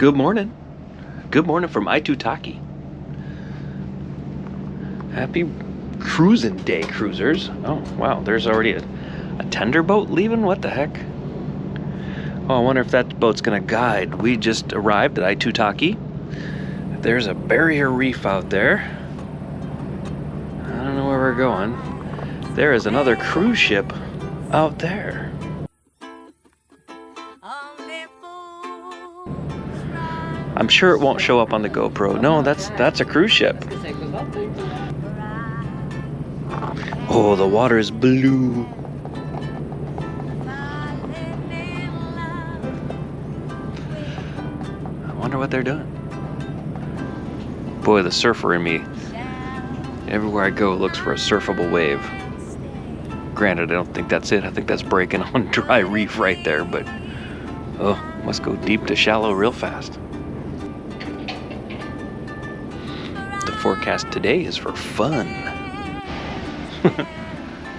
Good morning. Good morning from Aitutaki. Happy cruising day, cruisers. Oh, wow, there's already a tender boat leaving? What the heck? Oh, I wonder if that boat's gonna guide. We just arrived at Aitutaki. There's a barrier reef out there. I don't know where we're going. There is another cruise ship out there. I'm sure it won't show up on the GoPro. No, that's a cruise ship. Oh, the water is blue. I wonder what they're doing. Boy, the surfer in me. Everywhere I go looks for a surfable wave. Granted, I don't think that's it. I think that's breaking on dry reef right there, but oh, must go deep to shallow real fast. The forecast today is for fun.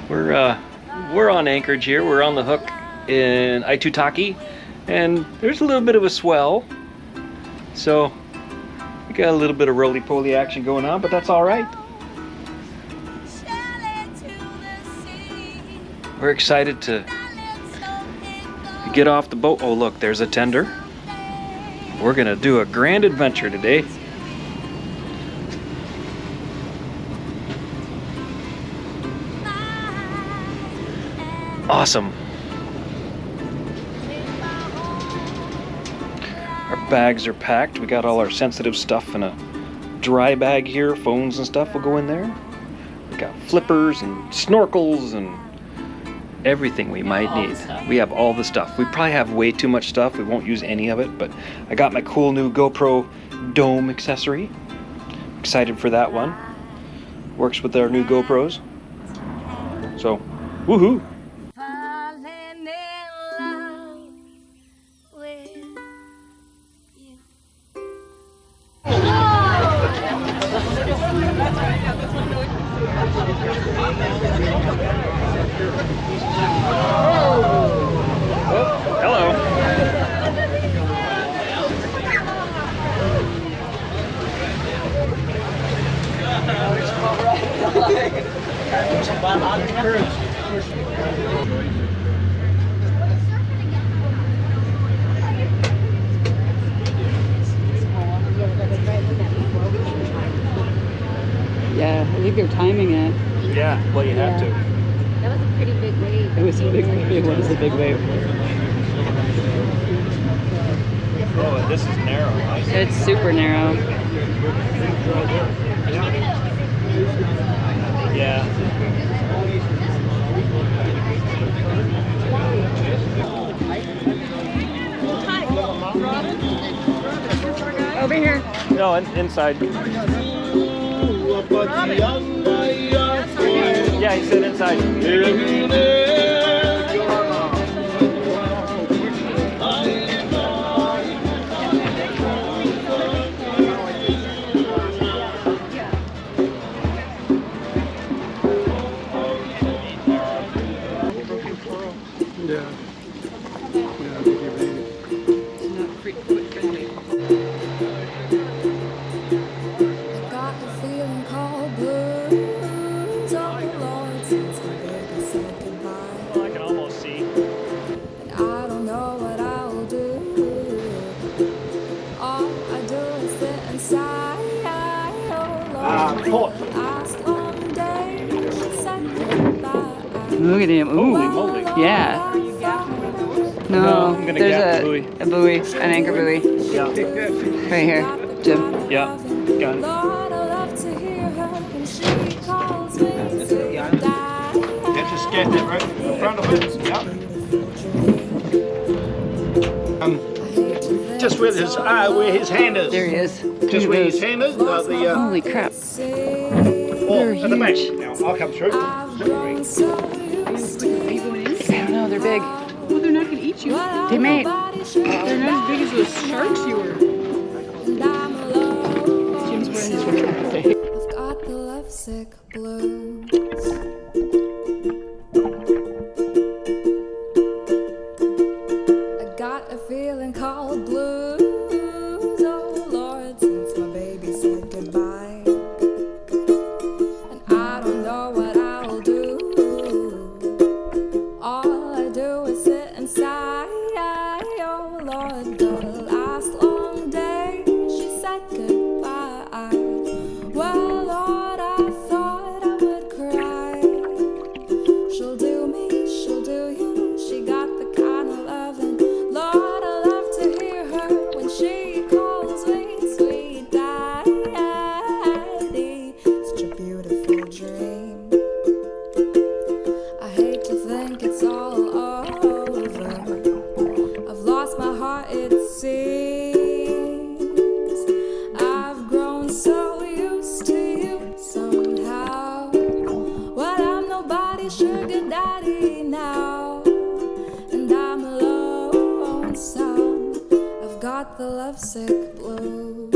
We're on anchorage here. We're on the hook in Aitutaki, and there's a little bit of a swell, so we got a little bit of roly-poly action going on, but that's all right. We're excited to get off the boat. Oh, look, there's a tender. We're gonna do a grand adventure today. Awesome. Our bags are packed. We got all our sensitive stuff in a dry bag here. Phones and stuff will go in there. We got flippers and snorkels and everything we might need. We have all the stuff. We probably have way too much stuff. We won't use any of it, but I got my cool new GoPro dome accessory. Excited for that one. Works with our new GoPros. So, woohoo! Hello. Yeah, I think they're timing it. Yeah, well, you have to. That was a pretty big wave. It was a big wave. It was a big wave. Oh, and this is narrow. It's super narrow. Yeah. Over here. No, inside. Yeah, he said inside. Look at him. Ooh. Holy moly. Yeah. No, I'm gonna there's gap a the buoy, an anchor buoy. Yeah. Right here, Jim. Yeah. Got it. Yeah, just getting it right in front of it. Yeah. Just with his eye, where his hand is. There he is. Just where his hand is. Holy crap. They're at the back. huge. Now, I'll come through. I don't know, they're big. Well, they're not going to eat you. They may. They're not as big as those sharks you were. Jim's wearing his red. I've got the lovesick blues. I got a feeling called blues. goodbye. Well, Lord, I thought I would cry. She'll do me, she'll do you. She got the kind of loving. Lord, I love to hear her when she calls me sweet daddy. Such a beautiful dream. I hate to think it's all over. I've lost my heart, it seems. I've grown so used to you somehow. Well, I'm nobody's sugar daddy now, and I'm lonesome. I've got the lovesick blues.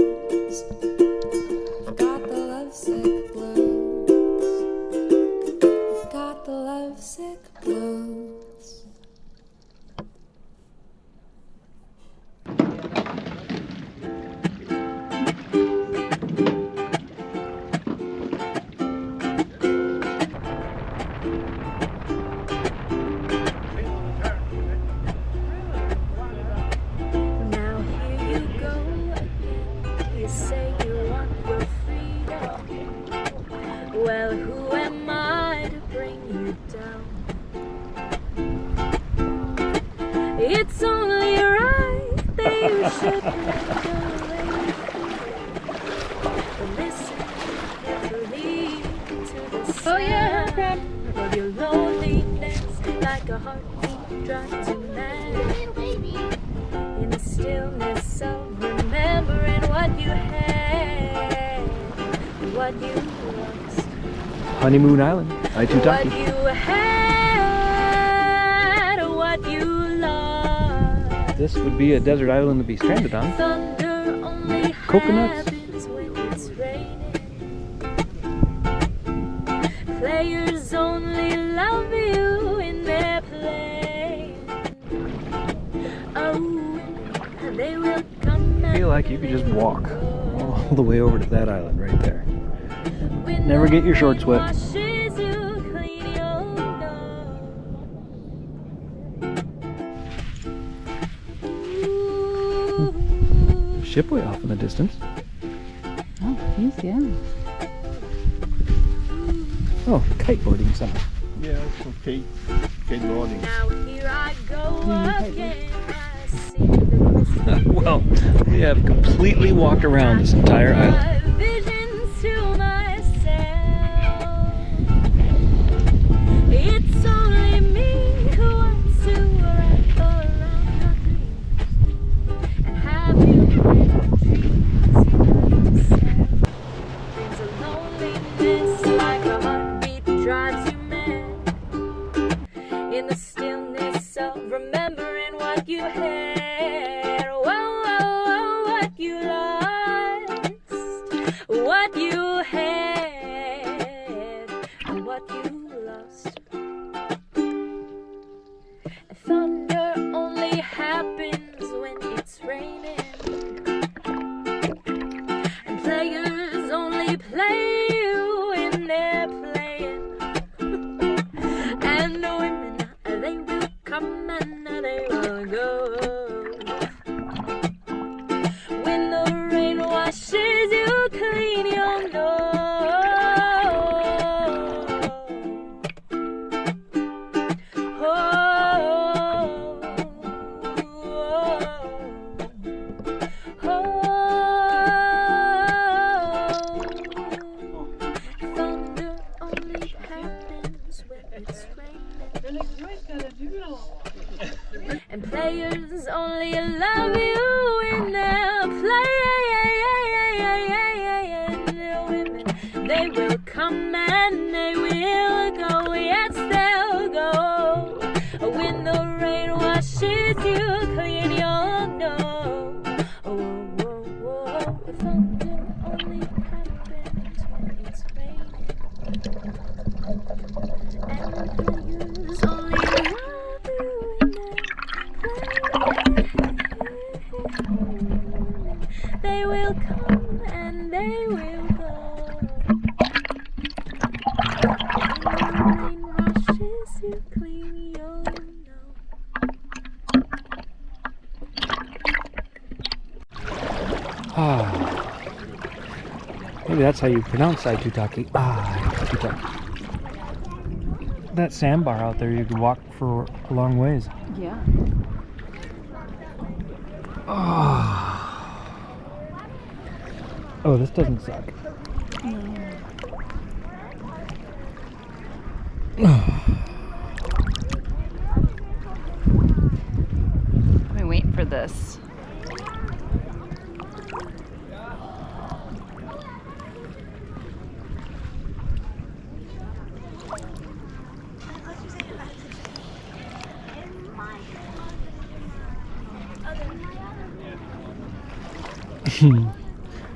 I've got the lovesick blues. I've got the lovesick blues. Now here you go again. You say you want your freedom. Well, who am I to bring you down? It's only right that you should let go. Listen carefully to the sound of your loneliness, like a heartbeat drives you mad. In the stillness of remembering what you had, what you lost, Honeymoon Island, what Aitutaki. you had, what you lost. This would be a desert island to be stranded on. Thunder only Coconuts. happens when it's raining. Players only love you in their play. Oh, they will come. I feel like you could just walk all the way over to that island right there. Never get your shorts wet. Ship way off in the distance. Oh, he's yeah. Oh, kiteboarding center. Yeah, it's okay. Skateboarding. Now here I go again. I see the crystal Well, we have completely walked around this entire island. my visions to myself. It's only me who wants to wrap around your dreams and have you in dreams yourself. Dreams of loneliness, like a heartbeat drives you mad. In the stillness of remembering what you had, what you lost, what you had, and what you lost. Thunder only happens when it's raining, and players only play you in their playing. And the women, they will come and they will go. When the rain washes you clean, you'll know. Thunder only happens when it's raining, and players only love you in their play. Women, they will come and they will go. Yes, they'll go. When the rain washes you clean, you'll know. Thunder only happens when it's raining, and players only love you in their play. They will come and they will go. When the rain washes you clean, you'll know. Ah, Maybe that's how you pronounce Aitutaki. Aitutaki. That sandbar out there, you could walk for a long ways. Yeah. Oh, this doesn't suck. I've been waiting for this.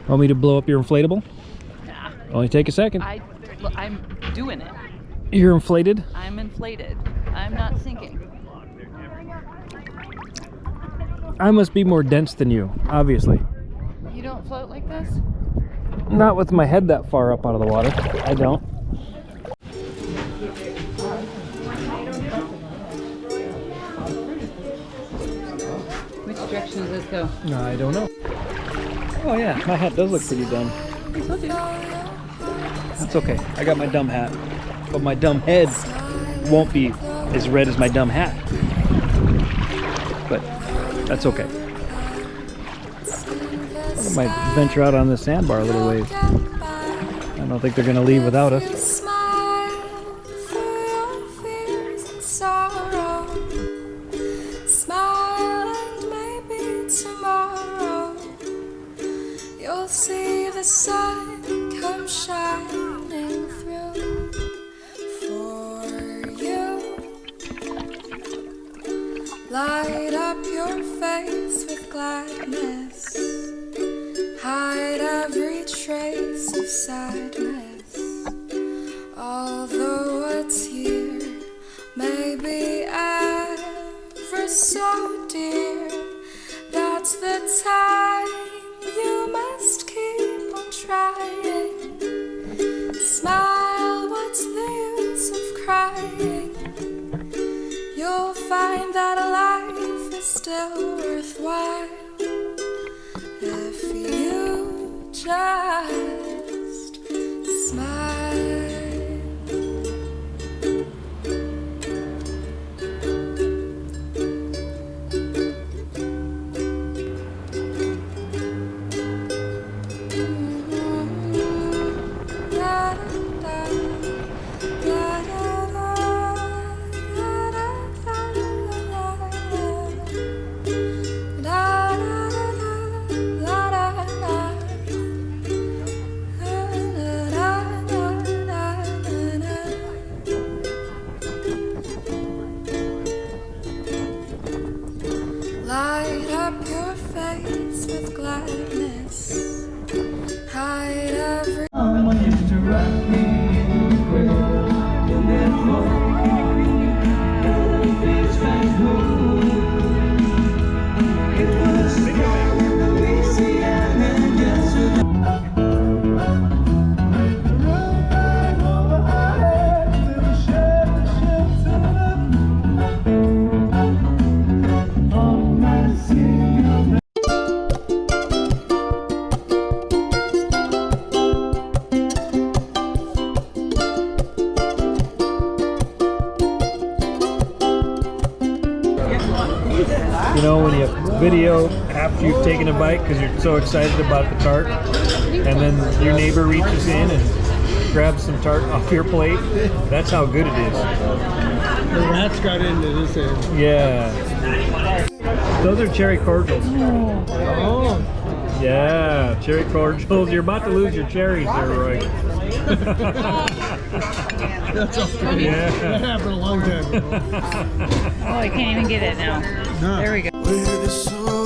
Want me to blow up your inflatable? Nah. Only take a second. I'm doing it. You're inflated? I'm inflated. I'm not sinking. I must be more dense than you, obviously. You don't float like this? Not with my head that far up out of the water. I don't. Which direction does this go? No, I don't know. Oh yeah, my hat does look pretty dumb. That's okay. I got my dumb hat. But my dumb head won't be as red as my dumb hat. But that's okay. I might venture out on this sandbar a little ways. I don't think they're gonna leave without us. Smile through your fears and sorrow. Smile and maybe tomorrow you'll see the sun come shining through for you. Light up your face with gladness. Hide every trace of sadness. Although what's here may be ever so dear, that's the time you must keep on trying. Smile, what's the use of crying? You'll find that life is still worthwhile if you just smile. Light up your face with gladness. Hide every You know, when you video after you've taken a bite because you're so excited about the tart, and then your neighbor reaches in and grabs some tart off your plate, that's how good it is. The rats got into this end. Yeah. Those are cherry cordials. Oh, Yeah, cherry cordials. You're about to lose your cherries there, Roy. that's okay. Yeah. That happened a long time ago. Oh, I can't even get it now. No. There we go. Where the sun